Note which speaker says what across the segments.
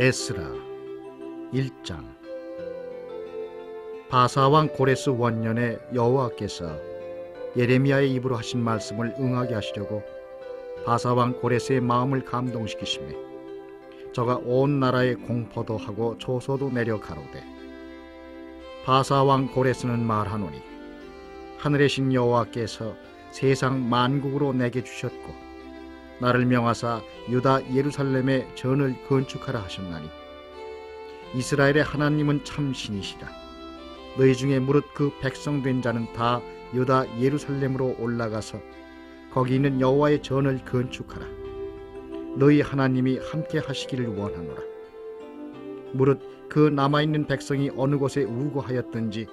Speaker 1: 에스라 1장. 바사왕 고레스 원년에 여호와께서 예레미야의 입으로 하신 말씀을 응하게 하시려고 바사왕 고레스의 마음을 감동시키시매 저가 온 나라에 공포도 하고 조소도 내려 가로되, 바사왕 고레스는 말하노니 하늘의 신 여호와께서 세상 만국으로 내게 주셨고 나를 명하사 유다 예루살렘에 전을 건축하라 하셨나니 이스라엘의 하나님은 참 신이시라. 너희 중에 무릇 그 백성 된 자는 다 유다 예루살렘으로 올라가서 거기 있는 여호와의 전을 건축하라. 너희 하나님이 함께 하시기를 원하노라. 무릇 그 남아있는 백성이 어느 곳에 우거하였든지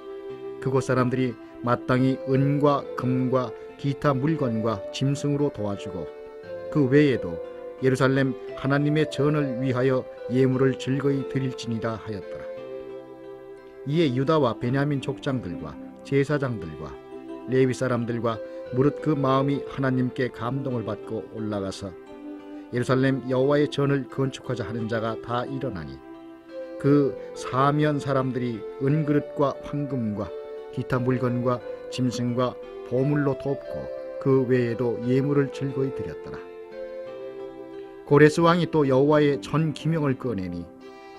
Speaker 1: 그곳 사람들이 마땅히 은과 금과 기타 물건과 짐승으로 도와주고 그 외에도 예루살렘 하나님의 전을 위하여 예물을 즐거이 드릴지니라 하였더라. 이에 유다와 베냐민 족장들과 제사장들과 레위 사람들과 무릇 그 마음이 하나님께 감동을 받고 올라가서 예루살렘 여호와의 전을 건축하자 하는 자가 다 일어나니 그 사면 사람들이 은그릇과 황금과 기타 물건과 짐승과 보물로 돕고 그 외에도 예물을 즐거이 드렸더라. 고레스 왕이 또 여호와의 전 기명을 꺼내니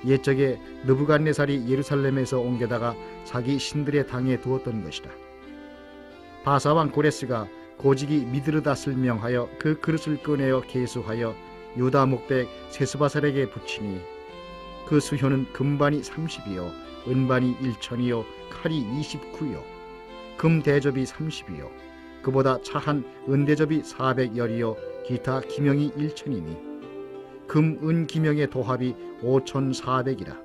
Speaker 1: 옛적에 느부갓네살이 예루살렘에서 옮겨다가 자기 신들의 당에 두었던 것이라. 바사왕 고레스가 고직이 미드르닷을 명하여 그 그릇을 꺼내어 계수하여 유다 목백 세스바살에게 붙이니 그 수효는 금반이 30이요 은반이 1천이요 칼이 29요 금 대접이 30이요 그보다 차한 은 대접이 400열이요 기타 기명이 1천이니 금, 은 기명의 도합이 5,400이라.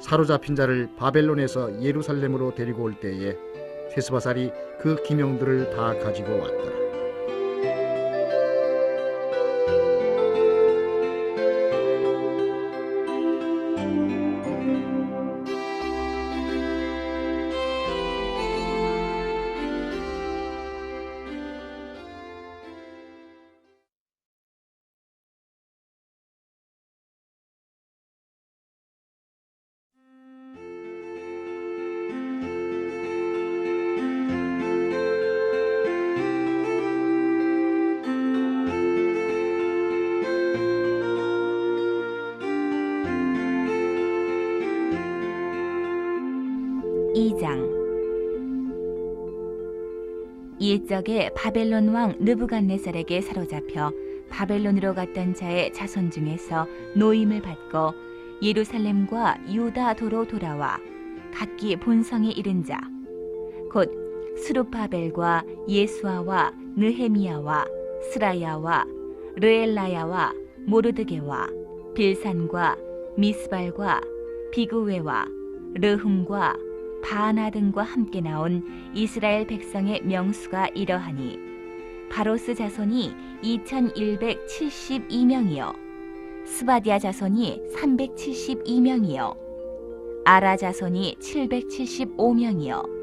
Speaker 1: 사로잡힌 자를 바벨론에서 예루살렘으로 데리고 올 때에 세스바살이 그 기명들을 다 가지고 왔더라.
Speaker 2: 옛적에 바벨론 왕 느부갓네살에게 사로잡혀 바벨론으로 갔던 자의 자손 중에서 노임을 받고 예루살렘과 유다 도로 돌아와 각기 본성에 이른 자 곧 스룹바벨과 예수아와 느헤미야와 스라야와 르엘라야와 모르드게와 빌산과 미스발과 비그웨와 르훔과 바나 등과 함께 나온 이스라엘 백성의 명수가 이러하니 바로스 자손이 2172명이요 스바디아 자손이 372명이요 아라 자손이 775명이요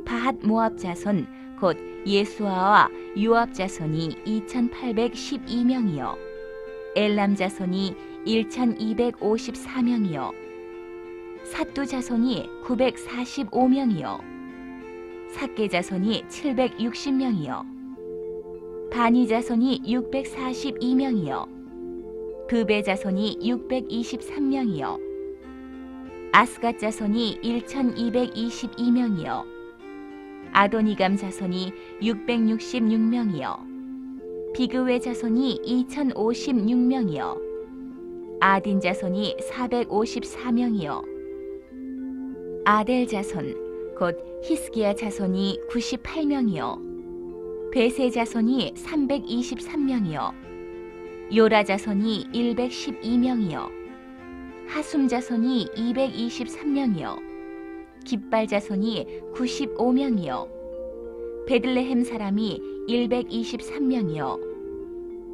Speaker 2: 바핫 모압 자손 곧 예수아와 요압 자손이 2812명이요 엘람 자손이 1254명이요 삿두 자손이 945명이요 삭게 자손이 760명이요 바니 자손이 642명이요 브베 자손이 623명이요 아스갓 자손이 1222명이요 아도니감 자손이 666명이요 비그웨 자손이 2056명이요 아딘 자손이 454명이요 아델 자손 곧 히스기야 자손이 98명이요 베세 자손이 323명이요 요라 자손이 112명이요 하숨 자손이 223명이요 깃발 자손이 95명이요 베들레헴 사람이 123명이요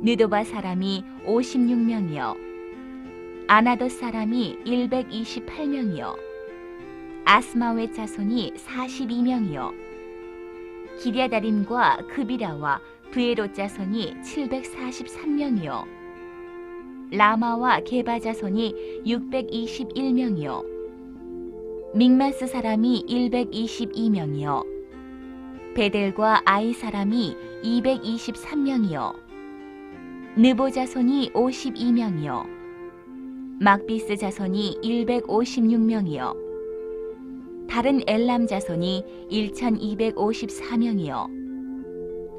Speaker 2: 느도바 사람이 56명이요 아나돗 사람이 128명이요 아스마웻 자손이 42명이요 기랴다림과 그비라와 브에롯 자손이 743명이요 라마와 게바 자손이 621명이요 믹마스 사람이 122명이요 베델과 아이 사람이 223명이요 느보 자손이 52명이요 막비스 자손이 156명이요 다른 엘람 자손이 1254명이요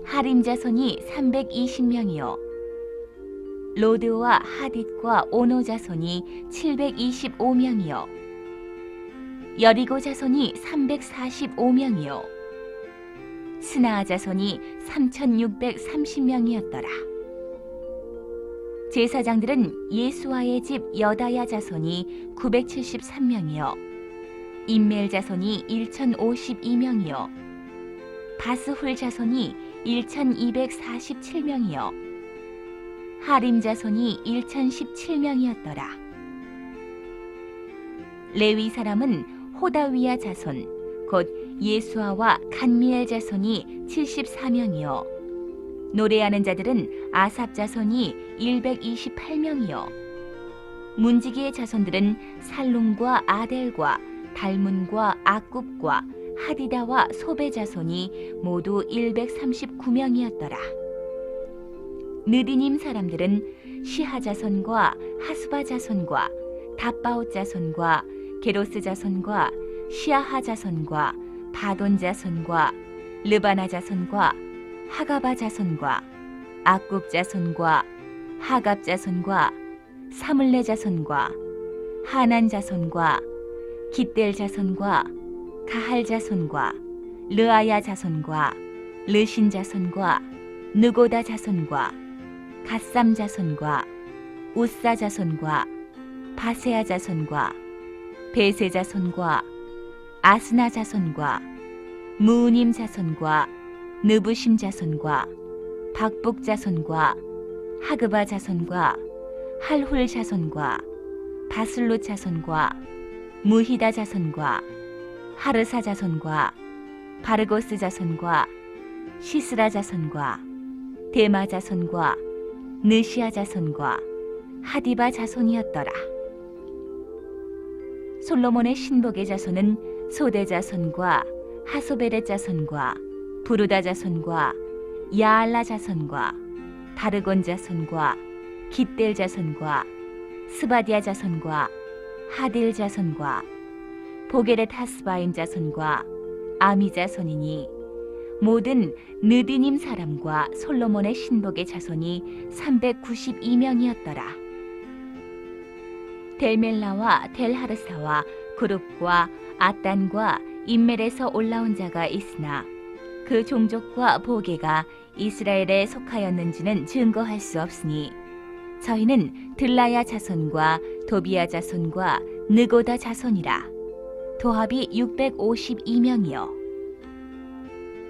Speaker 2: 하림 자손이 320명이요 로드와 하딧과 오노 자손이 725명이요 여리고 자손이 345명이요 스나아 자손이 3630명이었더라. 제사장들은 예수아의 집 여다야 자손이 973명이요 임멜 자손이 1052명이요 바스훌 자손이 1247명이요 하림 자손이 1017명이었더라. 레위 사람은 호다위야 자손 곧 예수아와 간미엘 자손이 74명이요 노래하는 자들은 아삽 자손이 128명이요 문지기의 자손들은 살룸과 아델과 달문과 아굽과 하디다와 소베 자손이 모두 139명이었더라. 느디님 사람들은 시하 자손과 하수바 자손과 답바옷 자손과 게로스 자손과 시아하 자손과 바돈 자손과 르바나 자손과 하가바 자손과 아굽 자손과 하갑 자손과 사물레 자손과 하난 자손과 깃델 자손과 가할 자손과 르아야 자손과 르신 자손과 느고다 자손과 갓삼 자손과 우사 자손과 바세아 자손과 베세 자손과 아스나 자손과 무님 자손과 느부심 자손과 박북 자손과 하그바 자손과 할훌 자손과 바슬롯 자손과 무히다 자손과 하르사 자손과 바르고스 자손과 시스라 자손과 데마 자손과 느시아 자손과 하디바 자손이었더라. 솔로몬의 신복의 자손은 소대 자손과 하소베렛 자손과 부르다 자손과 야알라 자손과 다르곤 자손과 깃델 자손과 스바디아 자손과 하딜 자손과 보게렛 하스바임 자손과 아미 자손이니 모든 느디님 사람과 솔로몬의 신복의 자손이 392명이었더라. 델멜라와 델하르사와 그룹과 아단과 임멜에서 올라온 자가 있으나 그 종족과 보게가 이스라엘에 속하였는지는 증거할 수 없으니 저희는 들라야 자손과 도비야 자손과 느고다 자손이라. 도합이 652명이요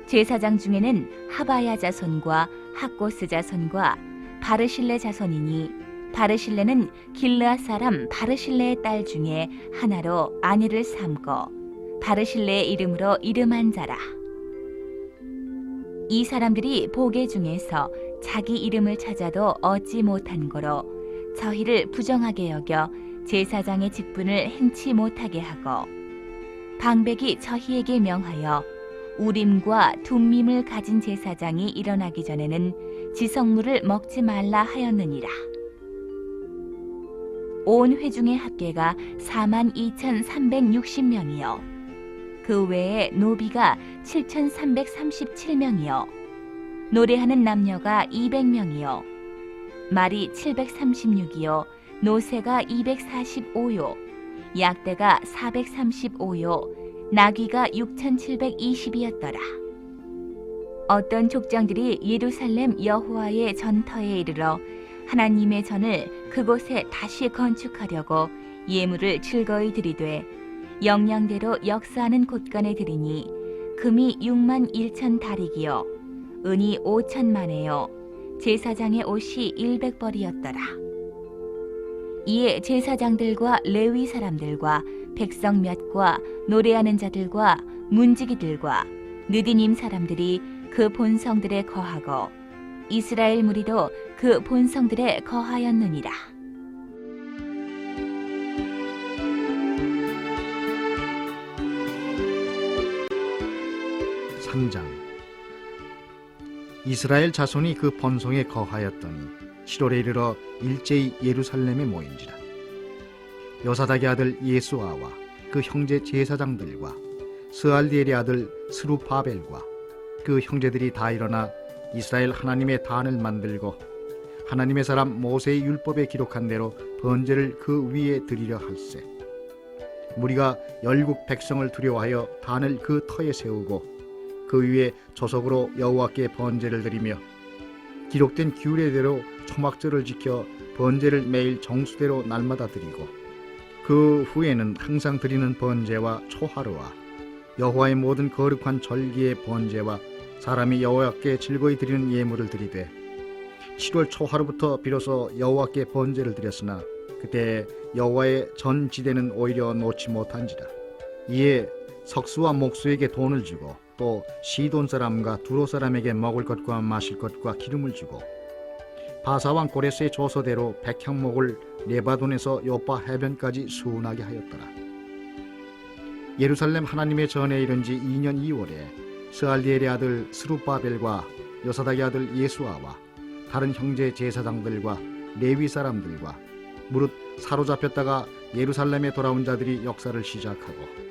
Speaker 2: 제사장 중에는 하바야 자손과 학고스 자손과 바르실레 자손이니 바르실레는 길르앗 사람 바르실레의 딸 중에 하나로 아내를 삼고 바르실레의 이름으로 이름한 자라. 이 사람들이 보게 중에서 자기 이름을 찾아도 얻지 못한 거로 저희를 부정하게 여겨 제사장의 직분을 행치 못하게 하고 방백이 저희에게 명하여 우림과 둠밈을 가진 제사장이 일어나기 전에는 지성물을 먹지 말라 하였느니라. 온 회중의 합계가 42,360명이요 그 외에 노비가 7,337명이요 노래하는 남녀가 200명이요 말이 736이요 노새가 245요 약대가 435요 나귀가 6,720이었더라. 어떤 족장들이 예루살렘 여호와의 전터에 이르러 하나님의 전을 그곳에 다시 건축하려고 예물을 즐거이 드리되 영양대로 역사하는 곳간에 드리니 금이 6만 1천 다릭이요 은이 5천만에요 제사장의 옷이 100벌이었더라. 이에 제사장들과 레위 사람들과 백성 몇과 노래하는 자들과 문지기들과 느디님 사람들이 그 본성들에 거하고 이스라엘 무리도 그 본성들에 거하였느니라.
Speaker 1: 3장. 이스라엘 자손이 그 번성에 거하였더니 7월에 이르러 일제히 예루살렘에 모인지라. 요사닥의 아들 예수아와 그 형제 제사장들과 스알디엘의 아들 스루바벨과 그 형제들이 다 일어나 이스라엘 하나님의 단을 만들고 하나님의 사람 모세의 율법에 기록한 대로 번제를 그 위에 드리려 할세. 무리가 열국 백성을 두려워하여 단을 그 터에 세우고 그 위에 조석으로 여호와께 번제를 드리며 기록된 규례대로 초막절을 지켜 번제를 매일 정수대로 날마다 드리고 그 후에는 항상 드리는 번제와 초하루와 여호와의 모든 거룩한 절기의 번제와 사람이 여호와께 즐거이 드리는 예물을 드리되 7월 초하루부터 비로소 여호와께 번제를 드렸으나 그때 여호와의 전 지대는 오히려 놓지 못한지라. 이에 석수와 목수에게 돈을 주고 또 시돈 사람과 두로 사람에게 먹을 것과 마실 것과 기름을 주고 바사왕 고레스의 조서대로 백향목을 레바논에서 요파 해변까지 수운하게 하였더라. 예루살렘 하나님의 전에 이른 지 2년 2월에 스알디엘의 아들 스루바벨과 요사닥의 아들 예수아와 다른 형제 제사장들과 레위 사람들과 무릇 사로잡혔다가 예루살렘에 돌아온 자들이 역사를 시작하고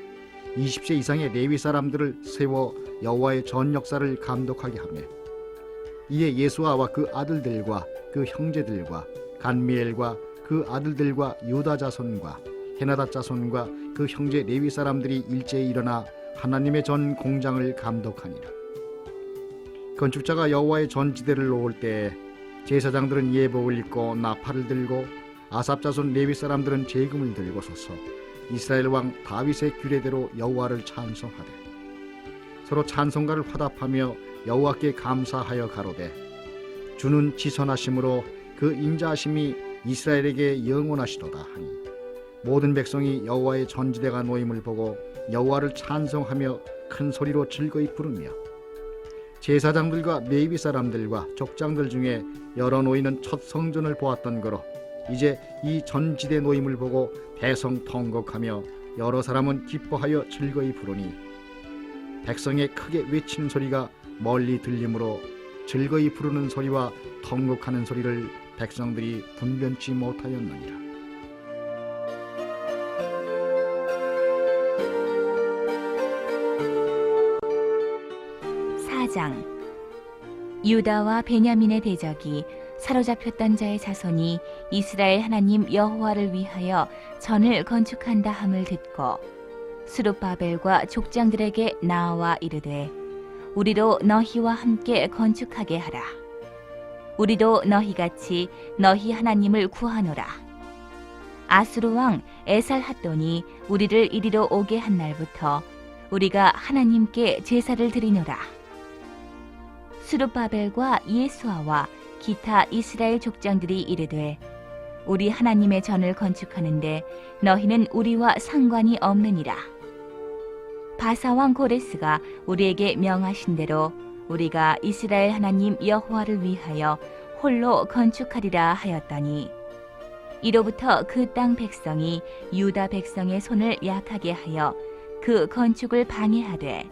Speaker 1: 20세 이상의 레위 사람들을 세워 여호와의 전 역사를 감독하게 하며 이에 예수아와 그 아들들과 그 형제들과 간미엘과 그 아들들과 유다 자손과 헤나다 자손과 그 형제 레위 사람들이 일제히 일어나 하나님의 전 공장을 감독하니라. 건축자가 여호와의 전 지대를 놓을 때 제사장들은 예복을 입고 나팔을 들고 아삽 자손 레위 사람들은 제금을 들고 서서 이스라엘 왕 다윗의 규례대로 여호와를 찬송하되 서로 찬송가를 화답하며 여호와께 감사하여 가로되 주는 지선하심으로 그 인자하심이 이스라엘에게 영원하시도다 하니 모든 백성이 여호와의 전지대가 놓임을 보고 여호와를 찬송하며 큰 소리로 즐거이 부르며 제사장들과 레위 사람들과 족장들 중에 여러 노인은 첫 성전을 보았던 거로 이제 이 전지대 노임을 보고 대성통곡하며 여러 사람은 기뻐하여 즐거이 부르니 백성의 크게 외치는 소리가 멀리 들리므로 즐거이 부르는 소리와 통곡하는 소리를 백성들이 분변치 못하였느니라.
Speaker 2: 유다와 베냐민의 대적이 사로잡혔던 자의 자손이 이스라엘 하나님 여호와를 위하여 전을 건축한다 함을 듣고 스룹바벨과 족장들에게 나와 이르되 우리도 너희와 함께 건축하게 하라. 우리도 너희같이 너희 하나님을 구하노라. 아수르 왕 에살핫돈이 우리를 이리로 오게 한 날부터 우리가 하나님께 제사를 드리노라. 스룹바벨과 예수아와 기타 이스라엘 족장들이 이르되 우리 하나님의 전을 건축하는데 너희는 우리와 상관이 없느니라. 바사왕 고레스가 우리에게 명하신 대로 우리가 이스라엘 하나님 여호와를 위하여 홀로 건축하리라 하였더니 이로부터 그 땅 백성이 유다 백성의 손을 약하게 하여 그 건축을 방해하되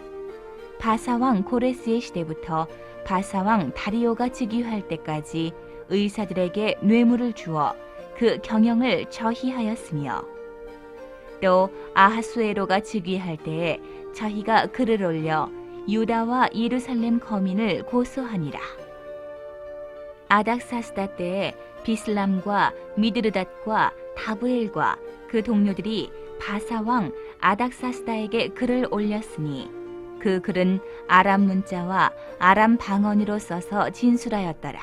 Speaker 2: 바사왕 고레스의 시대부터 바사왕 다리오가 즉위할 때까지 의사들에게 뇌물을 주어 그 경영을 저희하였으며 또 아하수에로가 즉위할 때에 저희가 글을 올려 유다와 예루살렘 거민을 고소하니라. 아닥사스다 때에 비슬람과 미드르닷과 다브엘과 그 동료들이 바사왕 아닥사스다에게 글을 올렸으니 그 글은 아람 문자와 아람 방언으로 써서 진술하였더라.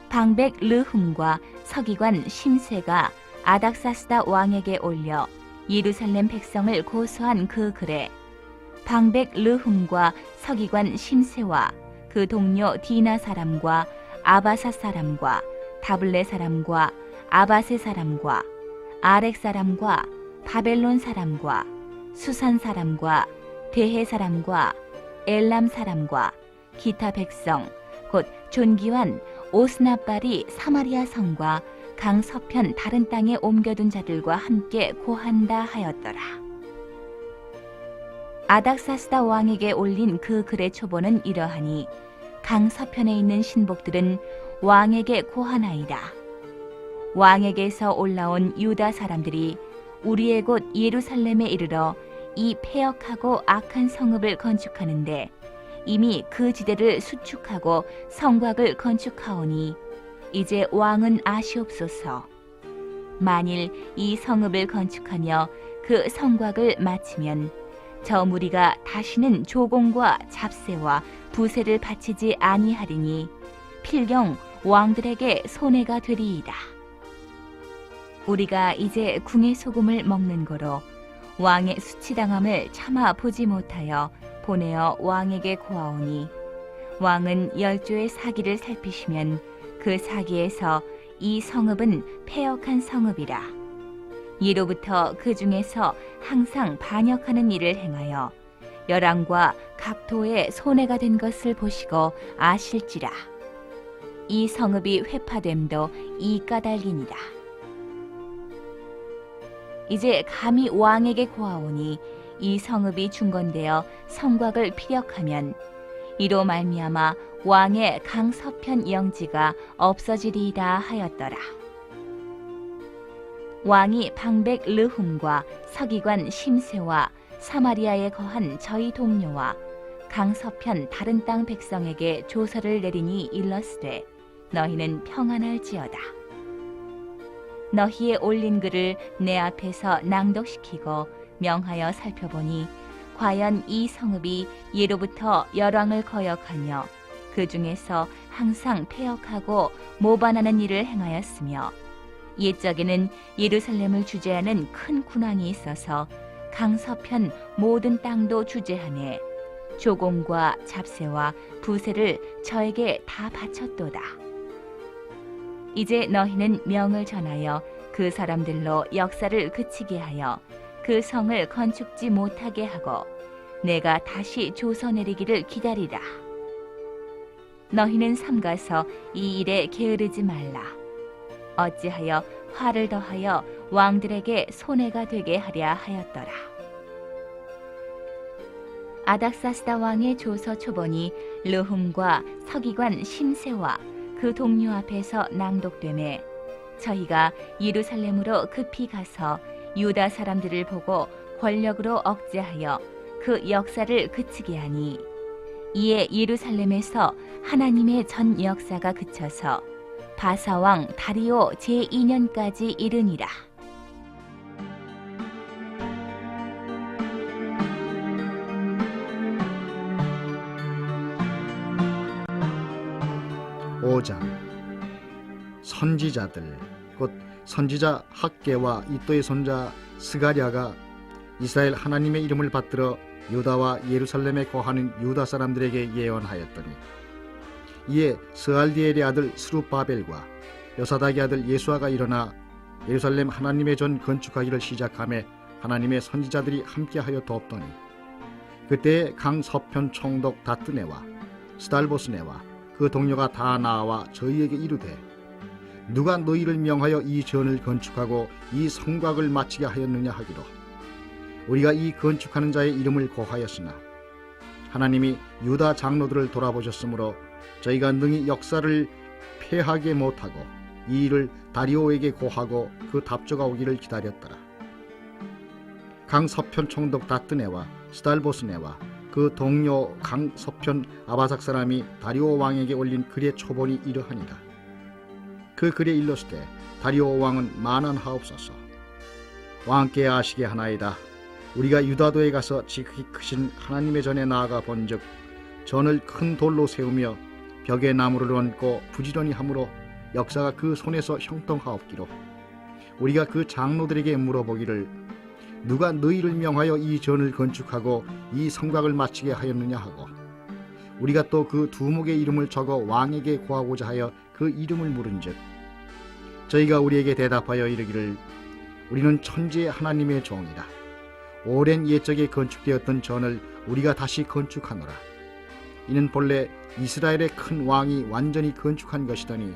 Speaker 2: 방백 르훔과 서기관 심세가 아닥사스다 왕에게 올려 예루살렘 백성을 고소한 그 글에 방백 르훔과 서기관 심세와 그 동료 디나 사람과 아바사 사람과 다블레 사람과 아바세 사람과 아렉 사람과 바벨론 사람과 수산 사람과 대해 사람과 엘람 사람과 기타 백성 곧 존귀한 오스나발이 사마리아 성과 강 서편 다른 땅에 옮겨둔 자들과 함께 고한다 하였더라. 아닥사스다 왕에게 올린 그 글의 초본은 이러하니 강 서편에 있는 신복들은 왕에게 고하나이다. 왕에게서 올라온 유다 사람들이 우리의 곳 예루살렘에 이르러 이 패역하고 악한 성읍을 건축하는데 이미 그 지대를 수축하고 성곽을 건축하오니 이제 왕은 아시옵소서. 만일 이 성읍을 건축하며 그 성곽을 마치면 저 무리가 다시는 조공과 잡세와 부세를 바치지 아니하리니 필경 왕들에게 손해가 되리이다. 우리가 이제 궁의 소금을 먹는 거로 왕의 수치당함을 참아 보지 못하여 보내어 왕에게 고하오니 왕은 열조의 사기를 살피시면 그 사기에서 이 성읍은 패역한 성읍이라. 이로부터 그 중에서 항상 반역하는 일을 행하여 열왕과 각도에 손해가 된 것을 보시고 아실지라. 이 성읍이 회파됨도 이 까닭이니라. 이제 감히 왕에게 고하오니 이 성읍이 중건되어 성곽을 피력하면 이로 말미암아 왕의 강서편 영지가 없어지리이다 하였더라. 왕이 방백 르훔과 서기관 심세와 사마리아에 거한 저희 동료와 강서편 다른 땅 백성에게 조서를 내리니 일렀으되 너희는 평안할지어다. 너희의 올린 글을 내 앞에서 낭독시키고 명하여 살펴보니 과연 이 성읍이 예로부터 열왕을 거역하며 그 중에서 항상 패역하고 모반하는 일을 행하였으며 옛적에는 예루살렘을 주재하는 큰 군왕이 있어서 강서편 모든 땅도 주재하네 조공과 잡세와 부세를 저에게 다 바쳤도다. 이제 너희는 명을 전하여 그 사람들로 역사를 그치게 하여 그 성을 건축지 못하게 하고 내가 다시 조서 내리기를 기다리라. 너희는 삼가서 이 일에 게으르지 말라. 어찌하여 화를 더하여 왕들에게 손해가 되게 하랴 하였더라. 아닥사스다 왕의 조서 초본이 르훔과 서기관 심세와 그 동료 앞에서 낭독되매 저희가 예루살렘으로 급히 가서 유다 사람들을 보고 권력으로 억제하여 그 역사를 그치게 하니 이에 예루살렘에서 하나님의 전 역사가 그쳐서 바사왕 다리오 제2년까지 이르니라.
Speaker 1: 오장 선지자들 곧 선지자 학개와 이또의 손자 스가랴가 이스라엘 하나님의 이름을 받들어 유다와 예루살렘에 거하는 유다 사람들에게 예언하였더니 이에 스알디엘의 아들 스룹바벨과 여사닥의 아들 예수아가 일어나 예루살렘 하나님의 전 건축하기를 시작하며 하나님의 선지자들이 함께하여 돕더니 그때에 강 서편 총독 다뜨네와 스달보스네와 그 동료가 다 나와 저희에게 이르되 누가 너희를 명하여 이 전을 건축하고 이 성곽을 마치게 하였느냐 하기로 우리가 이 건축하는 자의 이름을 고하였으나 하나님이 유다 장로들을 돌아보셨으므로 저희가 능히 역사를 패하게 못하고 이 일을 다리오에게 고하고 그 답조가 오기를 기다렸더라. 강 서편 총독 다뜨네와 스달보스네와 그 동료 강 서편 아바삭 사람이 다리오 왕에게 올린 글의 초본이 이러하니라. 그 글에 일렀으되 다리오 왕은 만한하옵소서. 왕께 아시게 하나이다. 우리가 유다도에 가서 지극히 크신 하나님의 전에 나아가 본즉 전을 큰 돌로 세우며 벽에 나무를 얹고 부지런히 함으로 역사가 그 손에서 형통하옵기로 우리가 그 장로들에게 물어보기를 누가 너희를 명하여 이 전을 건축하고 이 성곽을 마치게 하였느냐 하고 우리가 또 그 두목의 이름을 적어 왕에게 고하고자 하여 그 이름을 물은즉 저희가 우리에게 대답하여 이르기를 우리는 천지의 하나님의 종이라. 오랜 옛적에 건축되었던 전을 우리가 다시 건축하노라. 이는 본래 이스라엘의 큰 왕이 완전히 건축한 것이더니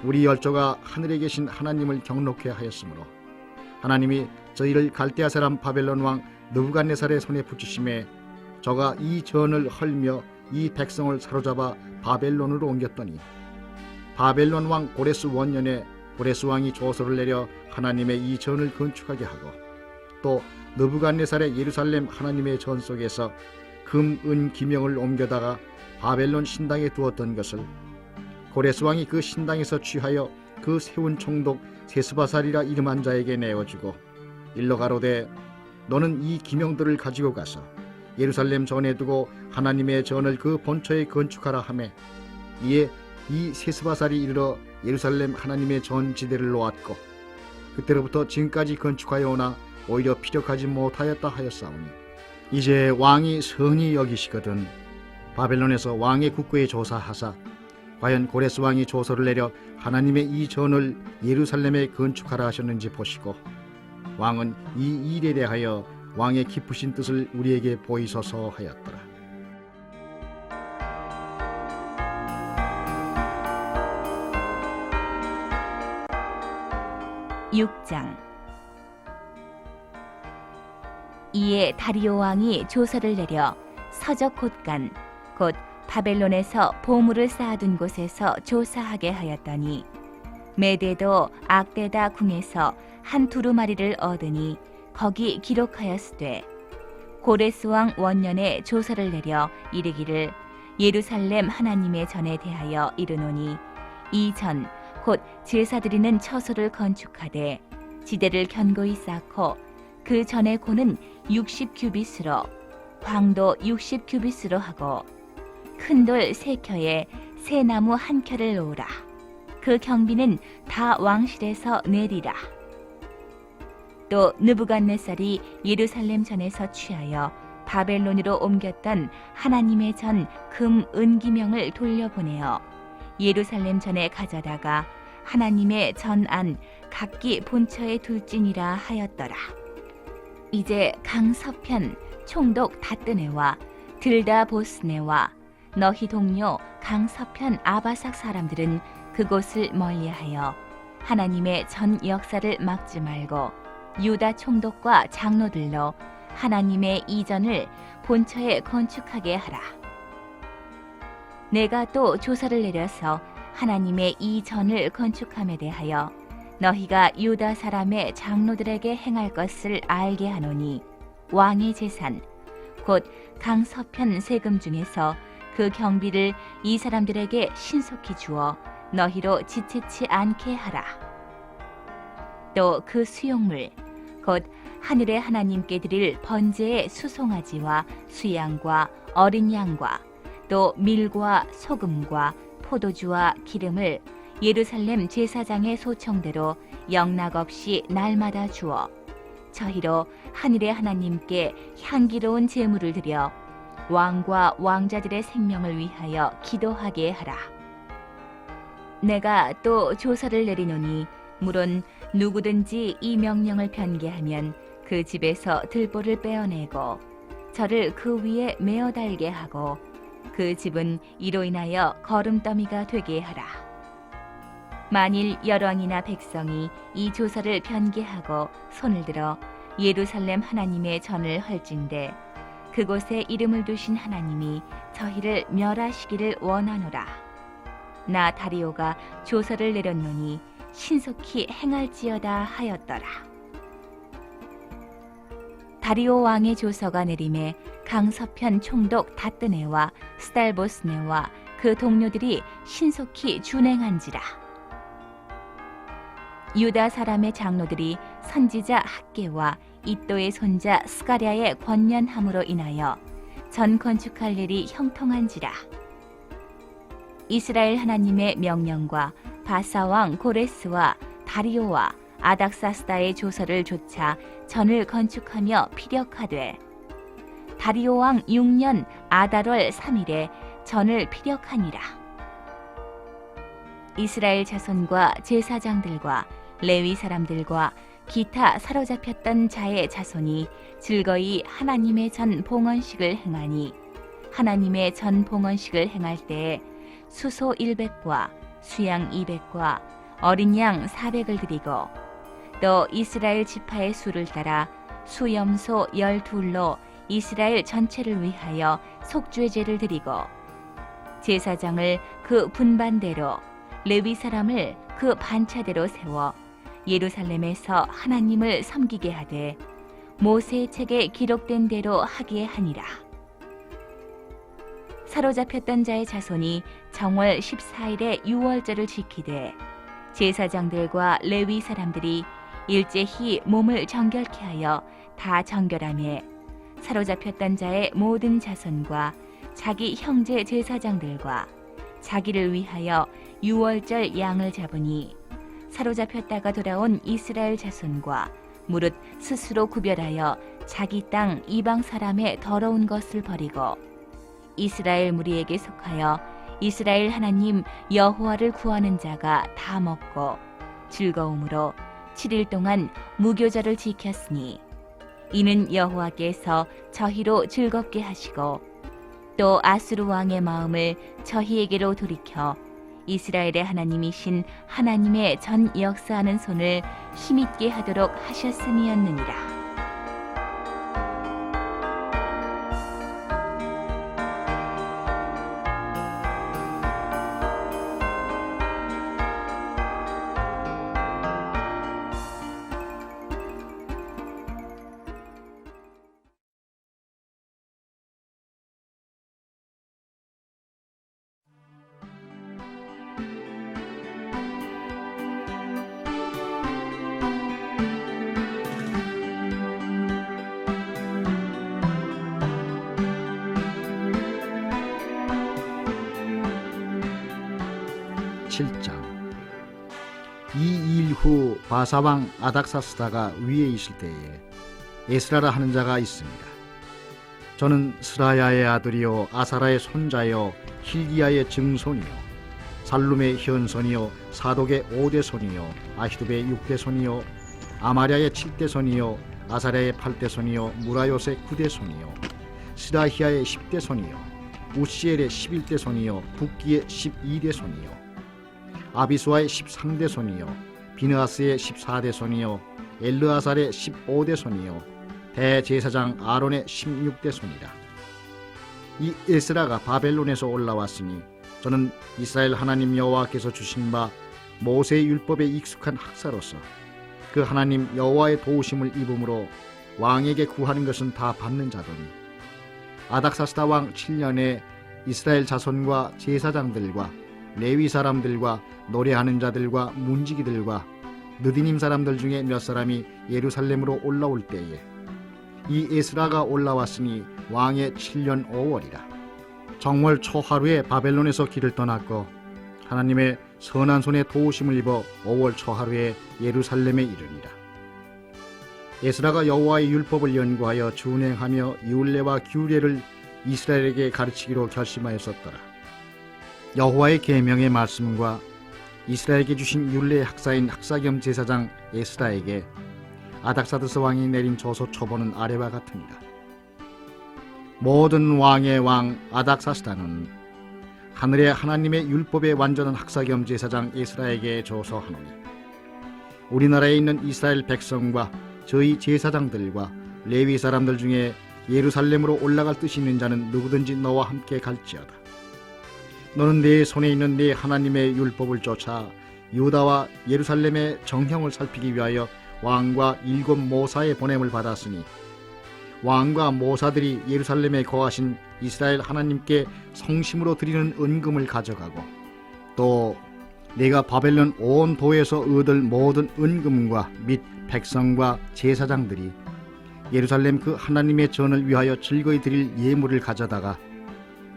Speaker 1: 우리 열조가 하늘에 계신 하나님을 경록해 하였으므로 하나님이 저희를 갈대아 사람 바벨론 왕 느부갓네살의 손에 붙이심에 저가 이 전을 헐며 이 백성을 사로잡아 바벨론으로 옮겼더니 바벨론 왕 고레스 원년에 고레스 왕이 조서를 내려 하나님의 이 전을 건축하게 하고 또 느부갓네살의 예루살렘 하나님의 전 속에서 금, 은, 기명을 옮겨다가 바벨론 신당에 두었던 것을 고레스 왕이 그 신당에서 취하여 그 세운 총독 세스바살이라 이름한 자에게 내어주고 일러 가로되 너는 이 기명들을 가지고 가서 예루살렘 전에 두고 하나님의 전을 그 본처에 건축하라 하매 이에 이 세스바살이 이르러 예루살렘 하나님의 전 지대를 놓았고 그때로부터 지금까지 건축하여 오나 오히려 피력하지 못하였다 하였사오니 이제 왕이 선히 여기시거든 바벨론에서 왕의 국고에 조사하사 과연 고레스 왕이 조서를 내려 하나님의 이 전을 예루살렘에 건축하라 하셨는지 보시고 왕은 이 일에 대하여 왕의 기쁘신 뜻을 우리에게 보이소서 하였더라.
Speaker 2: (6장) 이에 다리오 왕이 조서를 내려 서적 곳간 곧 바벨론에서 보물을 쌓아둔 곳에서 조사하게 하였더니 메데도 악데다 궁에서 한 두루마리를 얻으니 거기 기록하였으되 고레스 왕 원년에 조서를 내려 이르기를 예루살렘 하나님의 전에 대하여 이르노니 이 전 곧 제사 드리는 처소를 건축하되 지대를 견고히 쌓고 그 전의 고는 60규빗으로 광도 60규빗으로 하고 큰 돌 3켜에 새 나무 1켜를 놓으라. 그 경비는 다 왕실에서 내리라. 또 느부갓네살이 예루살렘 전에서 취하여 바벨론으로 옮겼던 하나님의 전 금, 은 기명을 돌려보내어 예루살렘 전에 가져다가 하나님의 전 안 각기 본처에 둘지니라 하였더라. 이제 강서편 총독 다뜨네와 들다보스네와 너희 동료 강서편 아바삭 사람들은 그곳을 멀리하여 하나님의 전 역사를 막지 말고 유다 총독과 장로들로 하나님의 이전을 본처에 건축하게 하라. 내가 또 조서를 내려서 하나님의 이 전을 건축함에 대하여 너희가 유다 사람의 장로들에게 행할 것을 알게 하노니 왕의 재산 곧 강서편 세금 중에서 그 경비를 이 사람들에게 신속히 주어 너희로 지체치 않게 하라. 또 그 수용물 곧 하늘의 하나님께 드릴 번제의 수송아지와 수양과 어린 양과 또 밀과 소금과 포도주와 기름을 예루살렘 제사장의 소청대로 영락없이 날마다 주어 저희로 하늘의 하나님께 향기로운 제물을 드려 왕과 왕자들의 생명을 위하여 기도하게 하라. 내가 또 조서를 내리노니 물론 누구든지 이 명령을 변개하면 그 집에서 들보를 빼어내고 저를 그 위에 메어 달게 하고 그 집은 이로 인하여 거름더미가 되게 하라. 만일 열왕이나 백성이 이 조서를 변개하고 손을 들어 예루살렘 하나님의 전을 헐진대 그곳에 이름을 두신 하나님이 저희를 멸하시기를 원하노라. 나 다리오가 조서를 내렸노니 신속히 행할지어다 하였더라. 다리오 왕의 조서가 내림에 강서편 총독 다뜨네와 스달보스네와 그 동료들이 신속히 준행한지라. 유다 사람의 장로들이 선지자 학개와 이또의 손자 스가랴의 권면함으로 인하여 전 건축할 일이 형통한지라. 이스라엘 하나님의 명령과 바사왕 고레스와 다리오와 아닥사스다의 조서를 조차 전을 건축하며 피력하되 다리오 왕 6년 아달월 3일에 전을 피력하니라. 이스라엘 자손과 제사장들과 레위 사람들과 기타 사로잡혔던 자의 자손이 즐거이 하나님의 전 봉헌식을 행하니 하나님의 전 봉헌식을 행할 때에 수소 100과 수양 200과 어린 양 400을 드리고 또 이스라엘 지파의 수를 따라 수염소 12로 이스라엘 전체를 위하여 속죄 제를 드리고 제사장을 그 분반대로 레위 사람을 그 반차대로 세워 예루살렘에서 하나님을 섬기게 하되 모세의 책에 기록된 대로 하게 하니라. 사로잡혔던 자의 자손이 정월 14일에 유월절을 지키되 제사장들과 레위 사람들이 일제히 몸을 정결케 하여 다 정결하며 사로잡혔던 자의 모든 자손과 자기 형제 제사장들과 자기를 위하여 유월절 양을 잡으니 사로잡혔다가 돌아온 이스라엘 자손과 무릇 스스로 구별하여 자기 땅 이방 사람의 더러운 것을 버리고 이스라엘 무리에게 속하여 이스라엘 하나님 여호와를 구하는 자가 다 먹고 즐거움으로 7일 동안 무교절을 지켰으니 이는 여호와께서 저희로 즐겁게 하시고 또 아수르 왕의 마음을 저희에게로 돌이켜 이스라엘의 하나님이신 하나님의 전 역사하는 손을 힘있게 하도록 하셨음이었느니라.
Speaker 1: 7장. 이 일 후 바사왕 아닥사스다가 위에 있을 때에 에스라라 하는 자가 있습니다. 저는 스라야의 아들이요 아사라의 손자요 힐기야의 증손이요 살룸의 현손이요 사독의 5대 손이요 아히두베의 6대 손이요 아마랴의 7대 손이요 아사랴의 8대 손이요 무라요의 9대 손이요 스라히야의 10대 손이요 우시엘의 11대 손이요 붓기의 12대 손이요 아비수아의 13대 손이요 비느하스의 14대 손이요 엘르아살의 15대 손이요 대제사장 아론의 16대 손이라. 이 에스라가 바벨론에서 올라왔으니 저는 이스라엘 하나님 여호와께서 주신 바 모세의 율법에 익숙한 학사로서 그 하나님 여호와의 도우심을 입음으로 왕에게 구하는 것은 다 받는 자더니 아닥사스다 왕 7년에 이스라엘 자손과 제사장들과 레위 사람들과 노래하는 자들과 문지기들과 느디님 사람들 중에 몇 사람이 예루살렘으로 올라올 때에 이 에스라가 올라왔으니 왕의 7년 5월이라. 정월 초하루에 바벨론에서 길을 떠났고 하나님의 선한 손에 도우심을 입어 5월 초하루에 예루살렘에 이르니라. 에스라가 여호와의 율법을 연구하여 준행하며 율례와 규례를 이스라엘에게 가르치기로 결심하였었더라. 여호와의 계명의 말씀과 이스라엘에게 주신 율례의 학사인 학사 겸 제사장 에스라에게 아닥사드스 왕이 내린 조서 초본은 아래와 같으니라. 모든 왕의 왕 아닥사스다는 하늘의 하나님의 율법의 완전한 학사 겸 제사장 에스라에게 조서하노니 우리나라에 있는 이스라엘 백성과 저희 제사장들과 레위 사람들 중에 예루살렘으로 올라갈 뜻이 있는 자는 누구든지 너와 함께 갈지어다. 너는 내 손에 있는 네 하나님의 율법을 쫓아 유다와 예루살렘의 정형을 살피기 위하여 왕과 7 모사의 보냄을 받았으니 왕과 모사들이 예루살렘에 거하신 이스라엘 하나님께 성심으로 드리는 은금을 가져가고 또 내가 바벨론 온 도에서 얻을 모든 은금과 및 백성과 제사장들이 예루살렘 그 하나님의 전을 위하여 즐거이 드릴 예물을 가져다가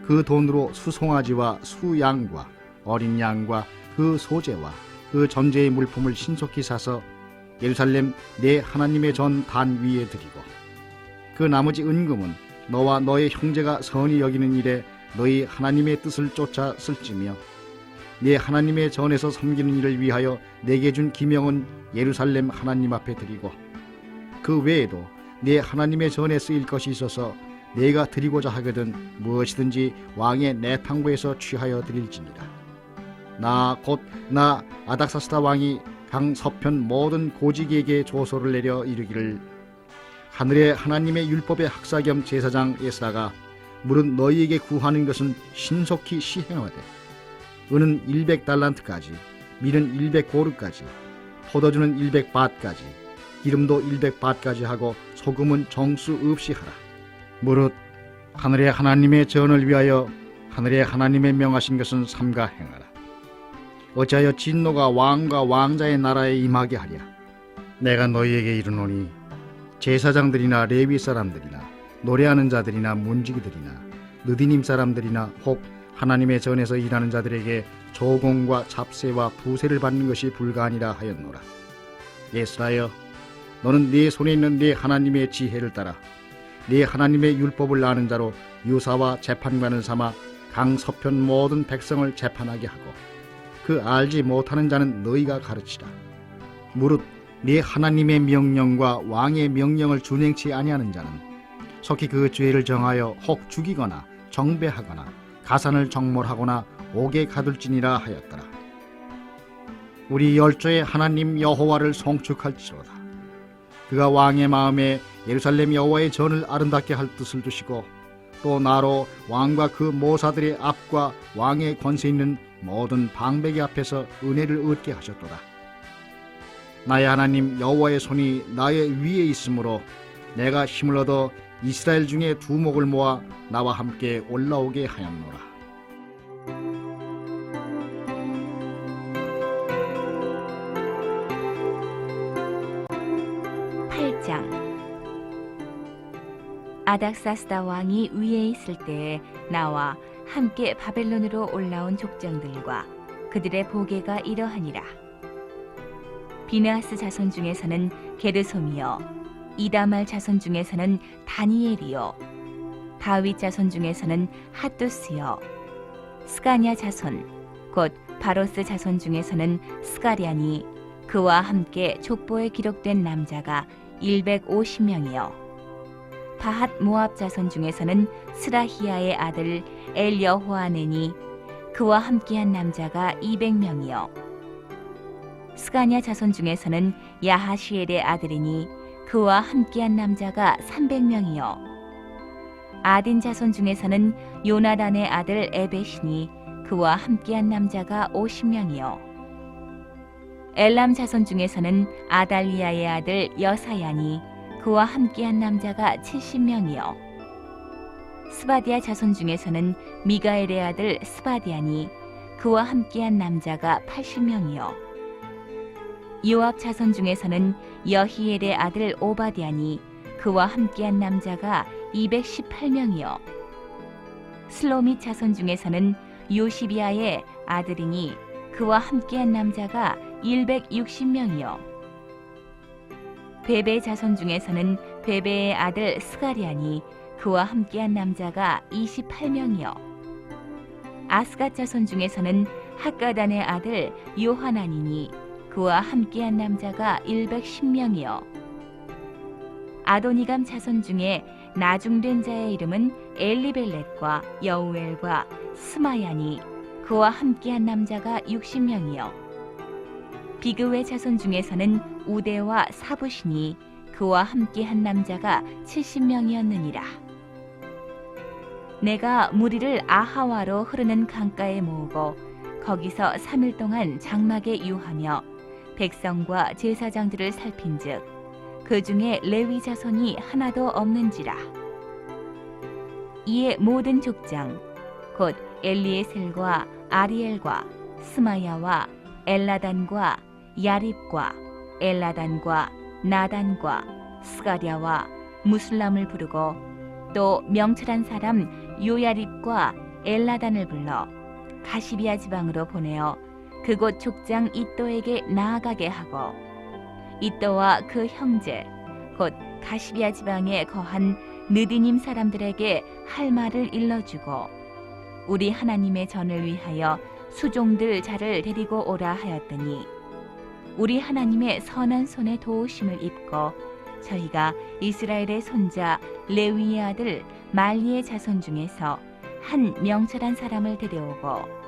Speaker 1: 그 돈으로 수송아지와 수양과 어린 양과 그 소재와 그 전제의 물품을 신속히 사서 예루살렘 내 하나님의 전 단 위에 드리고 그 나머지 은금은 너와 너의 형제가 선히 여기는 일에 너희 하나님의 뜻을 쫓아 쓸지며 내 하나님의 전에서 섬기는 일을 위하여 내게 준 기명은 예루살렘 하나님 앞에 드리고 그 외에도 내 하나님의 전에 쓰일 것이 있어서 내가 드리고자 하거든 무엇이든지 왕의 내탕부에서 취하여 드릴지니라. 나 곧 나 아닥사스다 왕이 강 서편 모든 고직에게 조서를 내려 이르기를 하늘의 하나님의 율법의 학사 겸 제사장 에스라가 무릇 너희에게 구하는 것은 신속히 시행하되 은은 100달란트까지, 밀은 100고르까지, 포도주는 100밭까지, 기름도 100밭까지 하고 소금은 정수 없이 하라. 무릇 하늘의 하나님의 전을 위하여 하늘의 하나님의 명하신 것은 삼가 행하라. 어찌하여 진노가 왕과 왕자의 나라에 임하게 하랴. 내가 너희에게 이르노니 제사장들이나 레위 사람들이나 노래하는 자들이나 문지기들이나 느디님 사람들이나 혹 하나님의 전에서 일하는 자들에게 조공과 잡세와 부세를 받는 것이 불가하니라 하였노라. 에스라여, 너는 네 손에 있는 네 하나님의 지혜를 따라 네 하나님의 율법을 아는 자로 유사와 재판관을 삼아 강 서편 모든 백성을 재판하게 하고 그 알지 못하는 자는 너희가 가르치라. 무릇 네 하나님의 명령과 왕의 명령을 준행치 아니하는 자는 속히 그 죄를 정하여 혹 죽이거나 정배하거나 가산을 정몰하거나 옥에 가둘지니라 하였더라. 우리 열조의 하나님 여호와를 송축할지로다. 그가 왕의 마음에 예루살렘 여호와의 전을 아름답게 할 뜻을 두시고 또 나로 왕과 그 모사들의 앞과 왕의 권세 있는 모든 방백의 앞에서 은혜를 얻게 하셨도다. 나의 하나님 여호와의 손이 나의 위에 있으므로 내가 힘을 얻어 이스라엘 중에 두목을 모아 나와 함께 올라오게 하였노라.
Speaker 2: 아닥사스다 왕이 위에 있을 때에 나와 함께 바벨론으로 올라온 족장들과 그들의 보계가 이러하니라. 비느하스 자손 중에서는 게르솜이요, 이다말 자손 중에서는 다니엘이요, 다윗 자손 중에서는 핫두스요, 스가냐 자손 곧 바로스 자손 중에서는 스가랴니 그와 함께 족보에 기록된 남자가 150명이요, 바핫 모압 자손 중에서는 스라히야의 아들 엘여호아넨이 그와 함께한 남자가 200명이요, 스가냐 자손 중에서는 야하시엘의 아들이니 그와 함께한 남자가 300명이요, 아딘 자손 중에서는 요나단의 아들 에벳이니 그와 함께한 남자가 50명이요, 엘람 자손 중에서는 아달리아의 아들 여사야니 그와 함께한 남자가 70명이요, 스바디아 자손 중에서는 미가엘의 아들 스바디아니 그와 함께한 남자가 80명이요, 요압 자손 중에서는 여히엘의 아들 오바디아니 그와 함께한 남자가 218명이요, 슬로밋 자손 중에서는 요시비아의 아들이니 그와 함께한 남자가 160명이요, 베베 자손 중에서는 베베의 아들 스가랴니 그와 함께한 남자가 28명이요, 아스갓 자손 중에서는 학가단의 아들 요하나니니 그와 함께한 남자가 110명이요, 아도니감 자손 중에 나중된 자의 이름은 엘리벨렛과 여우엘과 스마야니 그와 함께한 남자가 60명이요, 비그웨 자손 중에서는 우데와 사부시니 그와 함께한 남자가 70명이었느니라. 내가 무리를 아하와로 흐르는 강가에 모으고 거기서 3일 동안 장막에 유하며 백성과 제사장들을 살핀즉 그 중에 레위 자손이 하나도 없는지라. 이에 모든 족장 곧 엘리에셀과 아리엘과 스마야와 엘라단과 야립과 엘라단과 나단과 스가랴와 무술람을 부르고 또 명철한 사람 요야립과 엘라단을 불러 가시비아 지방으로 보내어 그곳 족장 이또에게 나아가게 하고 이또와 그 형제 곧 가시비아 지방에 거한 느디님 사람들에게 할 말을 일러주고 우리 하나님의 전을 위하여 수종들 자를 데리고 오라 하였더니 우리 하나님의 선한 손에 도우심을 입고 저희가 이스라엘의 손자 레위의 아들 말리의 자손 중에서 한 명철한 사람을 데려오고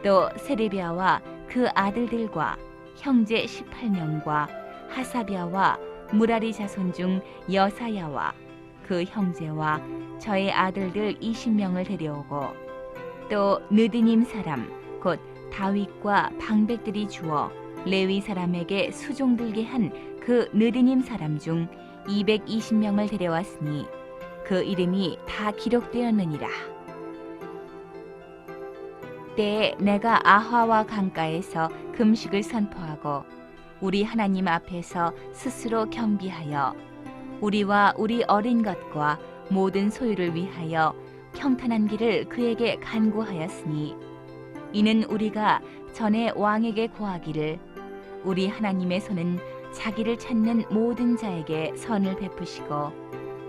Speaker 2: 또 세레비아와 그 아들들과 형제 18명과 하사비아와 무라리 자손 중 여사야와 그 형제와 저의 아들들 20명을 데려오고 또 느드님 사람 곧 다윗과 방백들이 주어 레위 사람에게 수종들게 한 그 느드님 사람 중 220명을 데려왔으니 그 이름이 다 기록되었느니라. 때에 내가 아하와 강가에서 금식을 선포하고 우리 하나님 앞에서 스스로 겸비하여 우리와 우리 어린 것과 모든 소유를 위하여 평탄한 길을 그에게 간구하였으니 이는 우리가 전에 왕에게 고하기를 우리 하나님의 손은 자기를 찾는 모든 자에게 선을 베푸시고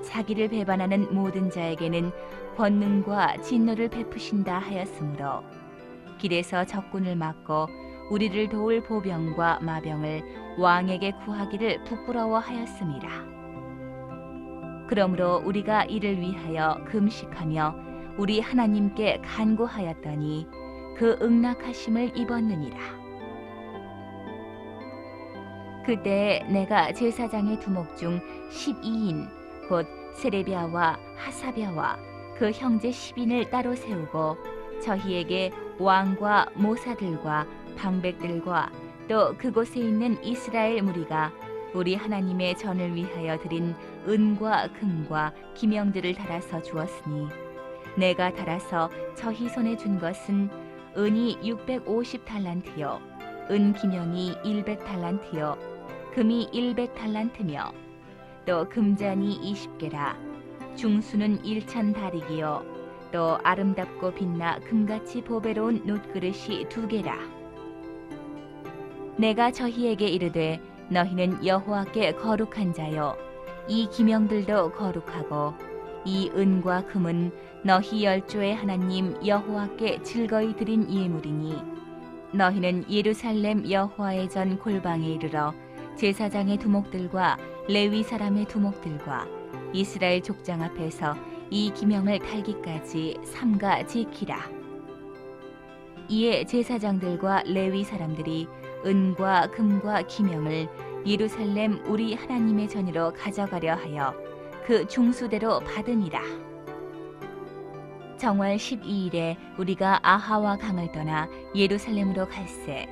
Speaker 2: 자기를 배반하는 모든 자에게는 권능과 진노를 베푸신다 하였으므로 길에서 적군을 막고 우리를 도울 보병과 마병을 왕에게 구하기를 부끄러워하였습니다. 그러므로 우리가 이를 위하여 금식하며 우리 하나님께 간구하였더니 그 응낙하심을 입었느니라. 그때 내가 제사장의 두목 중 12인 곧 세레비아와 하사랴와 그 형제 10인을 따로 세우고 저희에게 왕과 모사들과 방백들과 또 그곳에 있는 이스라엘 무리가 우리 하나님의 전을 위하여 드린 은과 금과 기명들을 달아서 주었으니 내가 달아서 저희 손에 준 것은 은이 650달란트요 은 기명이 100달란트요 금이 100달란트며 또 금잔이 20개라 중수는 1000다리기요 또 아름답고 빛나 금같이 보배로운 놋그릇이 2개라. 내가 저희에게 이르되 너희는 여호와께 거룩한 자요 이 기명들도 거룩하고 이 은과 금은 너희 열조의 하나님 여호와께 즐거이 드린 예물이니 너희는 예루살렘 여호와의 전 골방에 이르러 제사장의 두목들과 레위 사람의 두목들과 이스라엘 족장 앞에서 이 기명을 달기까지 삼가 지키라. 이에 제사장들과 레위 사람들이 은과 금과 기명을 예루살렘 우리 하나님의 전으로 가져가려 하여 그 중수대로 받으니라. 정월 12일에 우리가 아하와 강을 떠나 예루살렘으로 갈새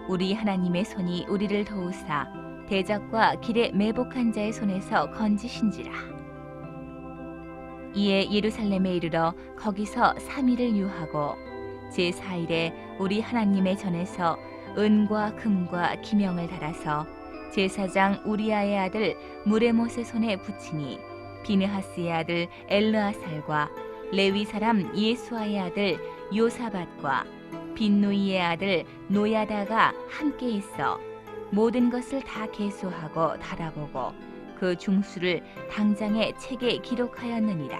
Speaker 2: 우리 하나님의 손이 우리를 도우사 대적과 길에 매복한 자의 손에서 건지신지라. 이에 예루살렘에 이르러 거기서 3일을 유하고 제4일에 우리 하나님의 전에서 은과 금과 기명을 달아서 제사장 우리아의 아들 무레못의 손에 붙이니 비느하스의 아들 엘르아살과 레위 사람 예수아의 아들 요사밧과 빈누이의 아들 노야다가 함께 있어 모든 것을 다 계수하고 달아보고 그 중수를 당장에 책에 기록하였느니라.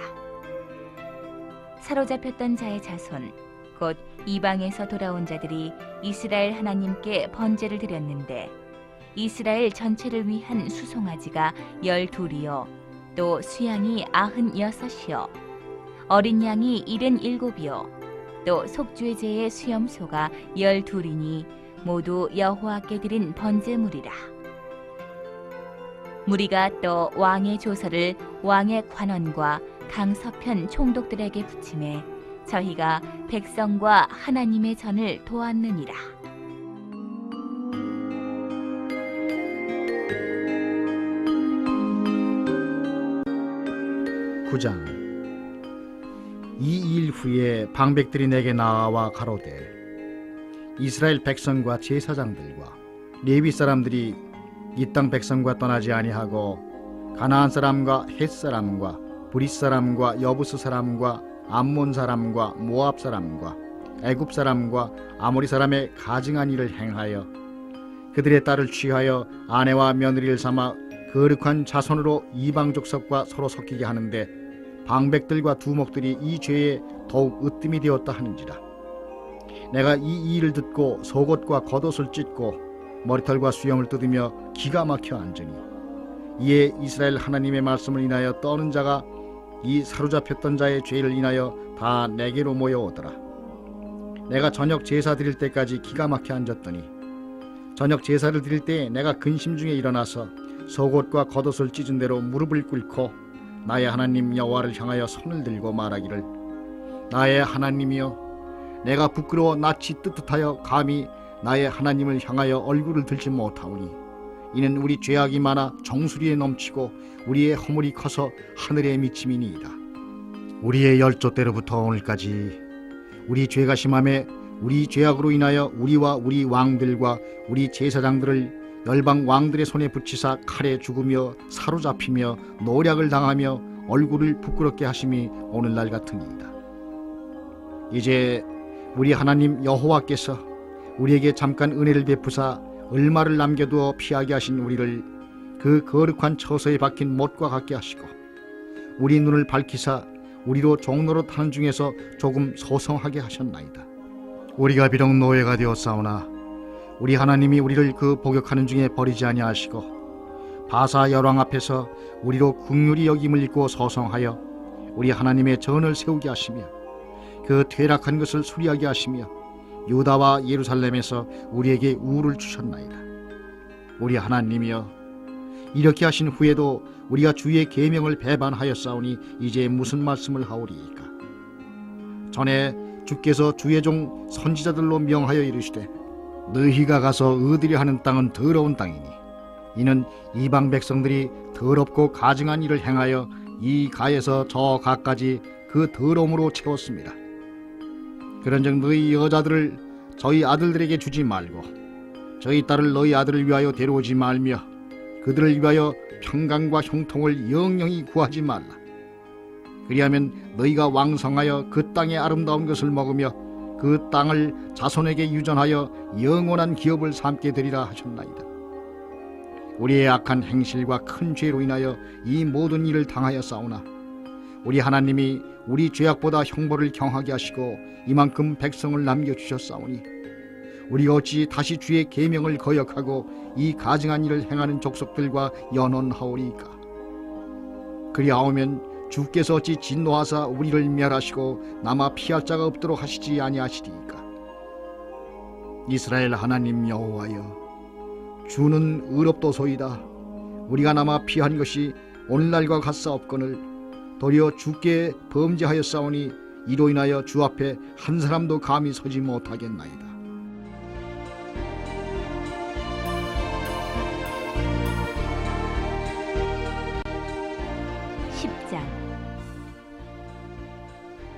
Speaker 2: 사로잡혔던 자의 자손 곧 이방에서 돌아온 자들이 이스라엘 하나님께 번제를 드렸는데 이스라엘 전체를 위한 수송아지가 12이요 또 수양이 96이요 어린 양이 77이요 또 속죄제의 수염소가 12이니 모두 여호와께 드린 번제물이라. 무리가 또 왕의 조서를 왕의 관원과 강서편 총독들에게 붙임에 저희가 백성과 하나님의 전을 도왔느니라.
Speaker 1: 9장. 이 일 후에 방백들이 내게 나와 가로되 이스라엘 백성과 제사장들과 레위 사람들이 이 땅 백성과 떠나지 아니하고 가나안 사람과 헷 사람과 브릿 사람과 여부스 사람과 암몬 사람과 모압 사람과 애굽 사람과 아모리 사람의 가증한 일을 행하여 그들의 딸을 취하여 아내와 며느리를 삼아 거룩한 자손으로 이방 족속과 서로 섞이게 하는데 방백들과 두목들이 이 죄에 더욱 으뜸이 되었다 하는지라. 내가 이 일을 듣고 속옷과 겉옷을 찢고 머리털과 수염을 뜯으며 기가 막혀 앉으니 이에 이스라엘 하나님의 말씀을 인하여 떠는 자가 이 사로잡혔던 자의 죄를 인하여 다 내게로 모여오더라. 내가 저녁 제사 드릴 때까지 기가 막혀 앉았더니 저녁 제사를 드릴 때 내가 근심 중에 일어나서 속옷과 겉옷을 찢은 대로 무릎을 꿇고 나의 하나님 여호와를 향하여 손을 들고 말하기를 나의 하나님이여 내가 부끄러워 낯이 뜨뜻하여 감히 나의 하나님을 향하여 얼굴을 들지 못하오니 이는 우리 죄악이 많아 정수리에 넘치고 우리의 허물이 커서 하늘에 미침이니이다. 우리의 열조 때로부터 오늘까지 우리 죄가 심함에 우리 죄악으로 인하여 우리와 우리 왕들과 우리 제사장들을 열방 왕들의 손에 붙이사 칼에 죽으며 사로잡히며 노략을 당하며 얼굴을 부끄럽게 하심이 오늘날 같으니이다. 이제 우리 하나님 여호와께서 우리에게 잠깐 은혜를 베푸사 얼마를 남겨두어 피하게 하신 우리를 그 거룩한 처소에 박힌 못과 같게 하시고 우리 눈을 밝히사 우리로 종로로 타는 중에서 조금 소성하게 하셨나이다. 우리가 비록 노예가 되었사오나 우리 하나님이 우리를 그 복역하는 중에 버리지 아니하시고 바사 열왕 앞에서 우리로 긍휼히 여김을 입고 소성하여 우리 하나님의 전을 세우게 하시며 그 퇴락한 것을 수리하게 하시며 유다와 예루살렘에서 우리에게 우를 주셨나이다. 우리 하나님이여 이렇게 하신 후에도 우리가 주의 계명을 배반하였사오니 이제 무슨 말씀을 하오리이까. 전에 주께서 주의 종 선지자들로 명하여 이르시되 너희가 가서 얻으려 하는 땅은 더러운 땅이니 이는 이방 백성들이 더럽고 가증한 일을 행하여 이 가에서 저 가까지 그 더러움으로 채웠습니다. 그런즉 너희 여자들을 저희 아들들에게 주지 말고 저희 딸을 너희 아들을 위하여 데려오지 말며 그들을 위하여 평강과 형통을 영영히 구하지 말라. 그리하면 너희가 왕성하여 그 땅의 아름다운 것을 먹으며 그 땅을 자손에게 유전하여 영원한 기업을 삼게 되리라 하셨나이다. 우리의 악한 행실과 큰 죄로 인하여 이 모든 일을 당하였사오나 우리 하나님이 우리 죄악보다 형벌을 경하게 하시고 이만큼 백성을 남겨주셨사오니 우리가 어찌 다시 주의 계명을 거역하고 이 가증한 일을 행하는 족속들과 연원하오리이까. 그리하오면 주께서 어찌 진노하사 우리를 멸하시고 남아 피할 자가 없도록 하시지 아니하시리이까. 이스라엘 하나님 여호와여 주는 의롭도소이다. 우리가 남아 피한 것이 오늘날과 같사옵거늘 도리어 주께 범죄하였사오니 이로 인하여 주 앞에 한 사람도 감히 서지 못하겠나이다.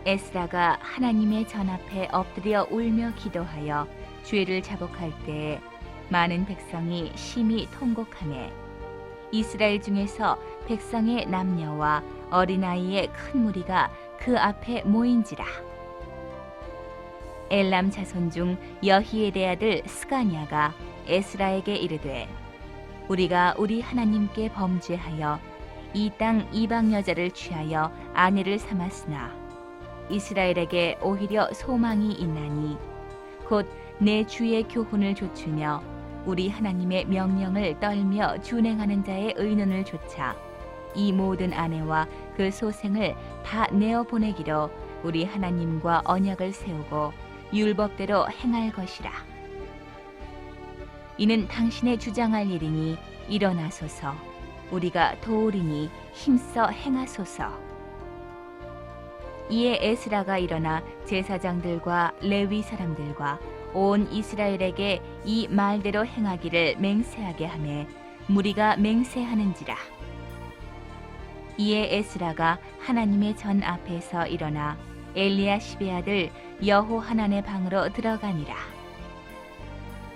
Speaker 2: 에스라가 하나님의 전 앞에 엎드려 울며 기도하여 죄를 자복할 때에 많은 백성이 심히 통곡하매 이스라엘 중에서 백성의 남녀와 어린아이의 큰 무리가 그 앞에 모인지라. 엘람 자손 중 여히엘의 아들 스가냐가 에스라에게 이르되 우리가 우리 하나님께 범죄하여 이 땅 이방 여자를 취하여 아내를 삼았으나 이스라엘에게 오히려 소망이 있나니 곧 내 주의 교훈을 좇으며 우리 하나님의 명령을 떨며 준행하는 자의 의논을 좇아 이 모든 아내와 그 소생을 다 내어 보내기로 우리 하나님과 언약을 세우고 율법대로 행할 것이라. 이는 당신의 주장할 일이니 일어나소서. 우리가 도우리니 힘써 행하소서. 이에 에스라가 일어나 제사장들과 레위 사람들과 온 이스라엘에게 이 말대로 행하기를 맹세하게 하매 무리가 맹세하는지라. 이에 에스라가 하나님의 전 앞에서 일어나 엘리야십의 아들 여호하난의 방으로 들어가니라.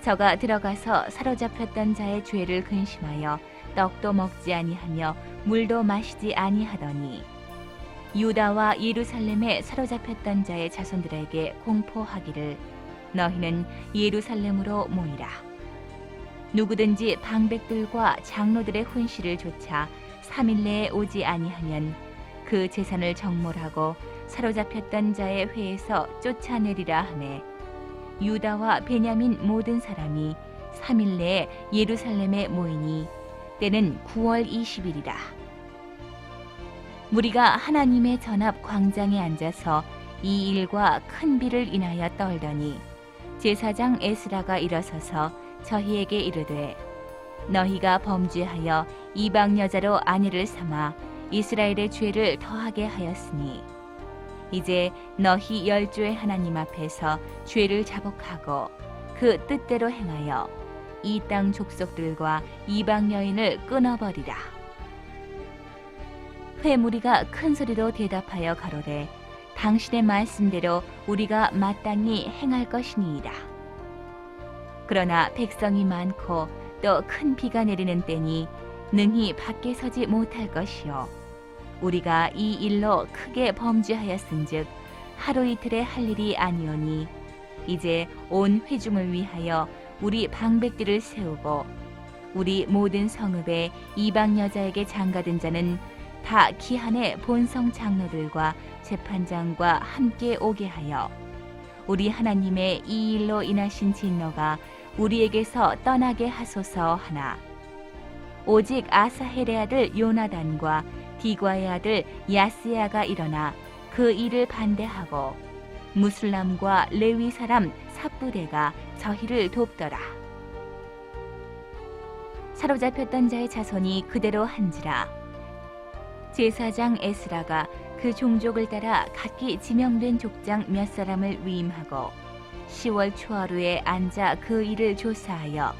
Speaker 2: 저가 들어가서 사로잡혔던 자의 죄를 근심하여 떡도 먹지 아니하며 물도 마시지 아니하더니 유다와 예루살렘에 사로잡혔던 자의 자손들에게 공포하기를 너희는 예루살렘으로 모이라. 누구든지 방백들과 장로들의 훈시를 조차 3일 내에 오지 아니하면 그 재산을 정몰하고 사로잡혔던 자의 회에서 쫓아내리라 하매 유다와 베냐민 모든 사람이 3일 내에 예루살렘에 모이니 때는 9월 20일이라. 무리가 하나님의 전앞 광장에 앉아서 이 일과 큰 비를 인하여 떨더니 제사장 에스라가 일어서서 저희에게 이르되 너희가 범죄하여 이방 여자로 아내를 삼아 이스라엘의 죄를 더하게 하였으니 이제 너희 열조의 하나님 앞에서 죄를 자복하고 그 뜻대로 행하여 이 땅 족속들과 이방 여인을 끊어버리라. 회무리가 큰 소리로 대답하여 가로되 당신의 말씀대로 우리가 마땅히 행할 것이니이다. 그러나 백성이 많고 또 큰 비가 내리는 때니 능히 밖에 서지 못할 것이요 우리가 이 일로 크게 범죄하였은즉 하루 이틀에 할 일이 아니오니 이제 온 회중을 위하여 우리 방백들을 세우고 우리 모든 성읍에 이방 여자에게 장가든 자는 다 기한의 본성 장로들과 재판장과 함께 오게 하여 우리 하나님의 이 일로 인하신 진노가 우리에게서 떠나게 하소서 하나 오직 아사헬의 아들 요나단과 디과의 아들 야스야가 일어나 그 일을 반대하고 무슬람과 레위 사람 삽부대가 저희를 돕더라. 사로잡혔던 자의 자손이 그대로 한지라. 제사장 에스라가 그 종족을 따라 각기 지명된 족장 몇 사람을 위임하고 10월 초하루에 앉아 그 일을 조사하여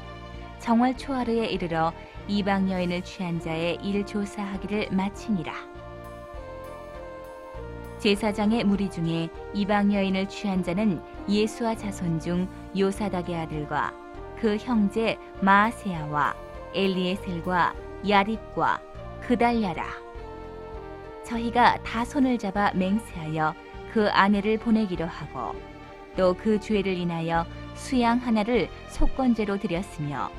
Speaker 2: 정월 초하루에 이르러 이방 여인을 취한 자의 일 조사하기를 마치니라. 제사장의 무리 중에 이방 여인을 취한 자는 예수와 자손 중 요사닥의 아들과 그 형제 마아세야와 엘리에셀과 야립과 그달랴라. 저희가 다 손을 잡아 맹세하여 그 아내를 보내기로 하고 또 그 죄를 인하여 수양 하나를 속건제로 드렸으며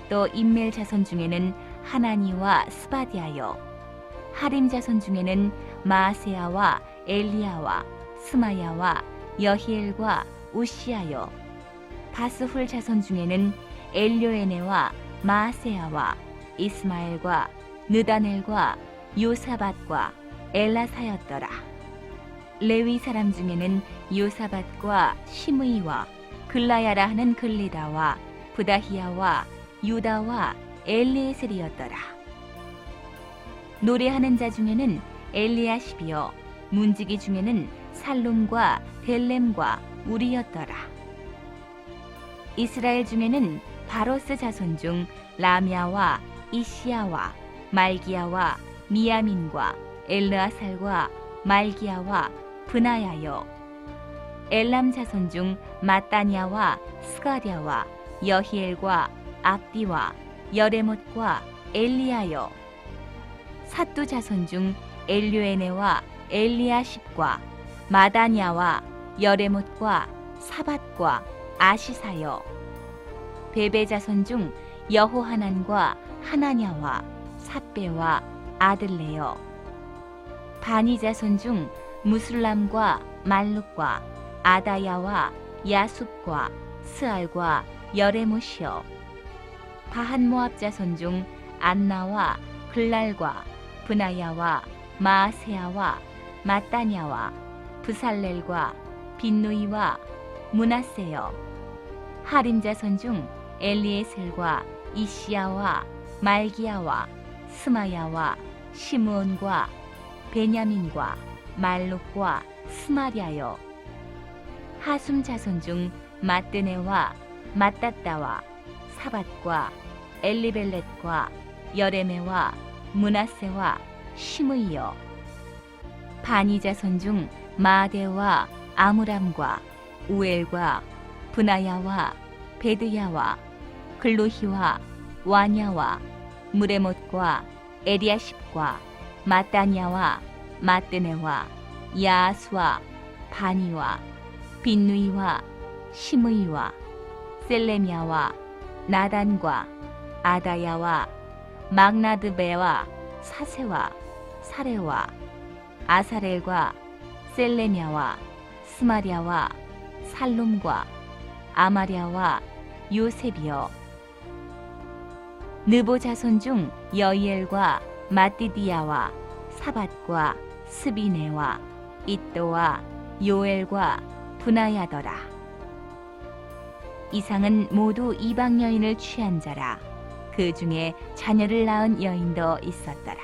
Speaker 2: 또 임멜 자손 중에는 하나니와 스바디아요 하림 자손 중에는 마아세야와 엘리야와 스마야와 여히엘과 우시아요 바스훌 자손 중에는 엘료에네와 마아세야와 이스마엘과 느다넬과 요사밧과 엘라사였더라. 레위 사람 중에는 요사밧과 시므이와 글라야라 하는 글리다와 부다히야와 유다와 엘리에셀이었더라. 노래하는 자 중에는 엘리야십이요 문지기 중에는 살룸과 델렘과 우리였더라. 이스라엘 중에는 바로스 자손 중 라미아와 이시야와 말기야와 미야민과 엘르아살과 말기야와 브나야요 엘람 자손 중 마따니아와 스가랴와 여히엘과 압디와 여레못과 엘리야요 삿두 자손 중 엘류에네와 엘리야십과 마다냐와 여레못과 사밧과 아시사요 베베 자손 중 여호하난과 하나냐와 삿베와 아들레요 바니 자손 중 무술람과 말룩과 아다야와 야숲과 스알과 여레못이요 바한 모압 자손 중 안나와 글랄과 브나야와 마아세야와 마따냐와 부살렐과 빈누이와 문하세요 하림 자손 중 엘리에셀과 이시야와 말기야와 스마야와 시므온과 베냐민과 말룩과 스마랴요 하숨 자손 중 마뜨네와 마따따와 사밧과 엘리벨렛과 여레메와 문하세와 시므이요 바니 자손 중 마데와 아무람과 우엘과 브나야와 베드야와 글루히와 와냐와 무레못과 에리아십과 마따냐와 마뜨네와 야스와 바니와 빈누이와 시므이와 셀레미아와 나단과 아다야와 막나드베와 사세와 사레와 아사렐과 셀레미아와 스마랴와 살룸과 아마랴와 요셉이요 느보 자손 중 여이엘과 마띠디야와 사밧과 스비네와 이또와 요엘과 분하야더라. 이상은 모두 이방 여인을 취한 자라. 그 그 중에 자녀를 낳은 여인도 있었더라.